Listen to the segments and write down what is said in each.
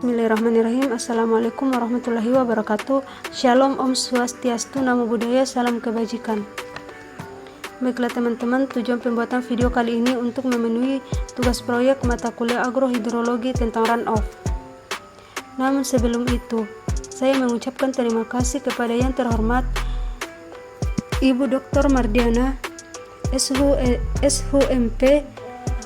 Bismillahirrahmanirrahim. Assalamualaikum warahmatullahi wabarakatuh. Shalom, Om Swastiastu, Namo Buddhaya, salam kebajikan. Baiklah teman-teman, tujuan pembuatan video kali ini untuk memenuhi tugas proyek mata kuliah agrohidrologi tentang runoff. Namun sebelum itu, saya mengucapkan terima kasih kepada yang terhormat Ibu Dr. Mardiana, SHMP,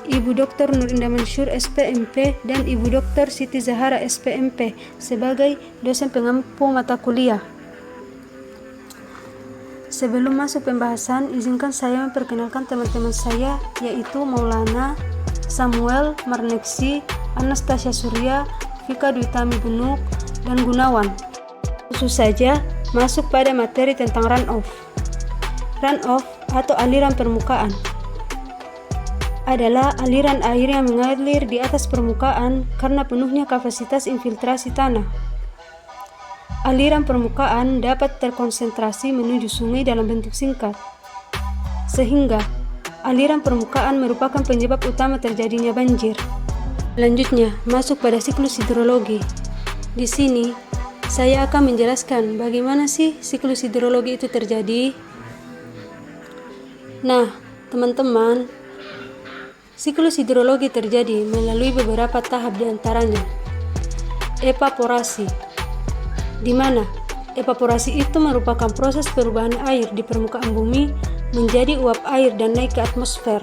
Ibu Dr. Nurinda Mansur, SPMP, dan Ibu Dr. Siti Zahara, SPMP, sebagai dosen pengampu mata kuliah. Sebelum masuk pembahasan, izinkan saya memperkenalkan teman-teman saya, yaitu Maulana, Samuel, Marneksi, Anastasia Surya, Vika Duitami Bunuk, dan Gunawan. Khusus saja, masuk pada materi tentang runoff. Runoff atau aliran permukaan adalah aliran air yang mengalir di atas permukaan karena penuhnya kapasitas infiltrasi tanah. Aliran permukaan dapat terkonsentrasi menuju sungai dalam bentuk singkat, sehingga aliran permukaan merupakan penyebab utama terjadinya banjir. Selanjutnya, masuk pada siklus hidrologi. Di sini, saya akan menjelaskan bagaimana sih siklus hidrologi itu terjadi. Nah, teman-teman, siklus hidrologi terjadi melalui beberapa tahap, diantaranya evaporasi, di mana evaporasi itu merupakan proses perubahan air di permukaan bumi menjadi uap air dan naik ke atmosfer.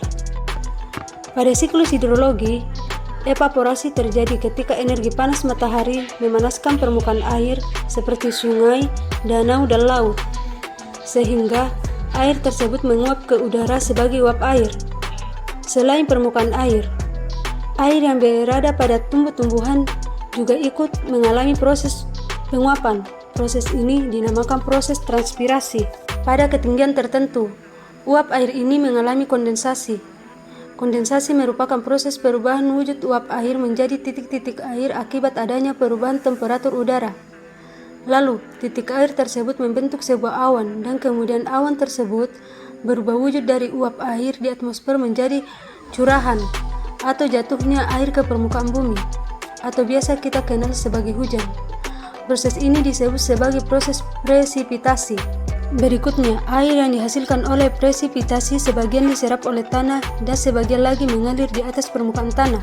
Pada siklus hidrologi, evaporasi terjadi ketika energi panas matahari memanaskan permukaan air seperti sungai, danau, dan laut, sehingga air tersebut menguap ke udara sebagai uap air. Selain permukaan air yang berada pada tumbuh-tumbuhan juga ikut mengalami proses penguapan. Proses ini dinamakan proses transpirasi. Pada ketinggian tertentu, uap air ini mengalami kondensasi. Kondensasi merupakan proses perubahan wujud uap air menjadi titik-titik air akibat adanya perubahan temperatur udara. Lalu, titik air tersebut membentuk sebuah awan, dan kemudian awan tersebut berubah wujud dari uap air di atmosfer menjadi curahan atau jatuhnya air ke permukaan bumi, atau biasa kita kenal sebagai hujan. Proses ini disebut sebagai proses presipitasi. Berikutnya, air yang dihasilkan oleh presipitasi sebagian diserap oleh tanah dan sebagian lagi mengalir di atas permukaan tanah.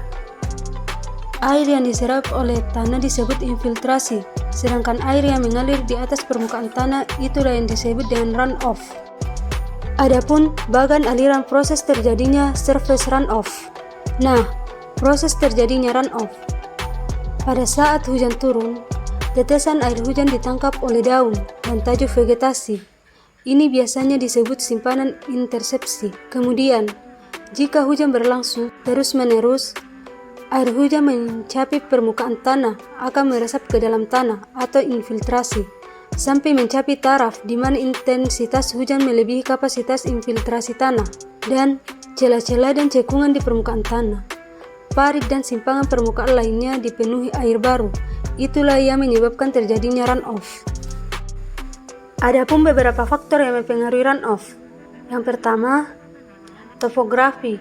Air yang diserap oleh tanah disebut infiltrasi, sedangkan air yang mengalir di atas permukaan tanah itulah yang disebut dengan runoff. Adapun bagan aliran proses terjadinya surface runoff. Nah, proses terjadinya runoff. Pada saat hujan turun, tetesan air hujan ditangkap oleh daun dan tajuk vegetasi. Ini biasanya disebut simpanan intersepsi. Kemudian, jika hujan berlangsung terus-menerus, air hujan mencapai permukaan tanah akan meresap ke dalam tanah atau infiltrasi, sampai mencapai taraf di mana intensitas hujan melebihi kapasitas infiltrasi tanah dan celah-celah dan cekungan di permukaan tanah. Parit dan simpangan permukaan lainnya dipenuhi air baru. Itulah yang menyebabkan terjadinya runoff. Adapun beberapa faktor yang mempengaruhi runoff. Yang pertama, topografi,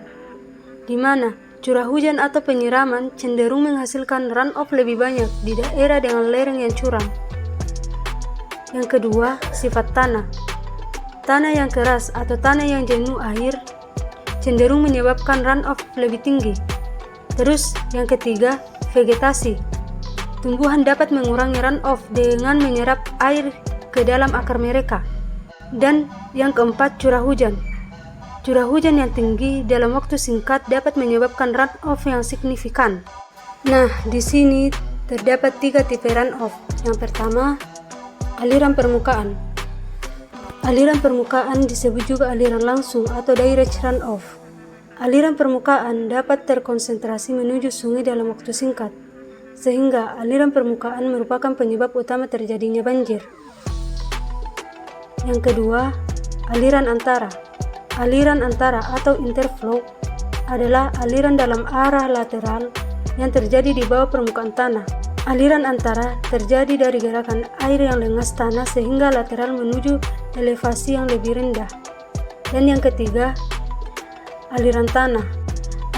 di mana curah hujan atau penyiraman cenderung menghasilkan runoff lebih banyak di daerah dengan lereng yang curam. Yang kedua, sifat tanah. Tanah yang keras atau tanah yang jenuh air cenderung menyebabkan runoff lebih tinggi. Terus, yang ketiga, vegetasi. Tumbuhan dapat mengurangi runoff dengan menyerap air ke dalam akar mereka. Dan yang keempat, curah hujan. Curah hujan yang tinggi dalam waktu singkat dapat menyebabkan runoff yang signifikan. Nah, di sini terdapat 3 tipe runoff. Yang pertama, aliran permukaan. Aliran permukaan disebut juga aliran langsung atau direct runoff. Aliran permukaan dapat terkonsentrasi menuju sungai dalam waktu singkat, sehingga aliran permukaan merupakan penyebab utama terjadinya banjir. Yang kedua, aliran antara. Aliran antara atau interflow adalah aliran dalam arah lateral yang terjadi di bawah permukaan tanah. Aliran antara terjadi dari gerakan air yang lengas tanah sehingga lateral menuju elevasi yang lebih rendah. Dan yang ketiga, aliran tanah.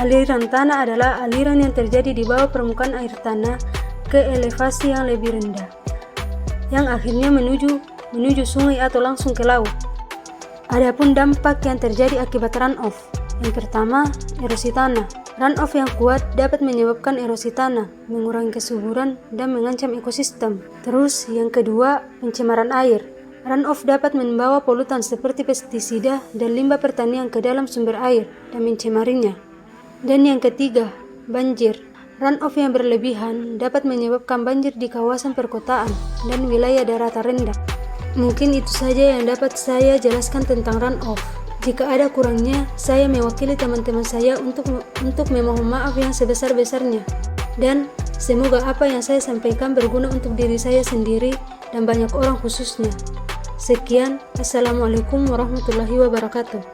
Aliran tanah adalah aliran yang terjadi di bawah permukaan air tanah ke elevasi yang lebih rendah, yang akhirnya menuju sungai atau langsung ke laut. Adapun dampak yang terjadi akibat runoff. Yang pertama, erosi tanah. Runoff yang kuat dapat menyebabkan erosi tanah, mengurangi kesuburan, dan mengancam ekosistem. Terus, yang kedua, pencemaran air. Runoff dapat membawa polutan seperti pestisida dan limbah pertanian ke dalam sumber air dan mencemarinya. Dan yang ketiga, banjir. Runoff yang berlebihan dapat menyebabkan banjir di kawasan perkotaan dan wilayah daratan rendah. Mungkin itu saja yang dapat saya jelaskan tentang runoff. Jika ada kurangnya, saya mewakili teman-teman saya untuk memohon maaf yang sebesar-besarnya. Dan semoga apa yang saya sampaikan berguna untuk diri saya sendiri dan banyak orang khususnya. Sekian, Assalamualaikum warahmatullahi wabarakatuh.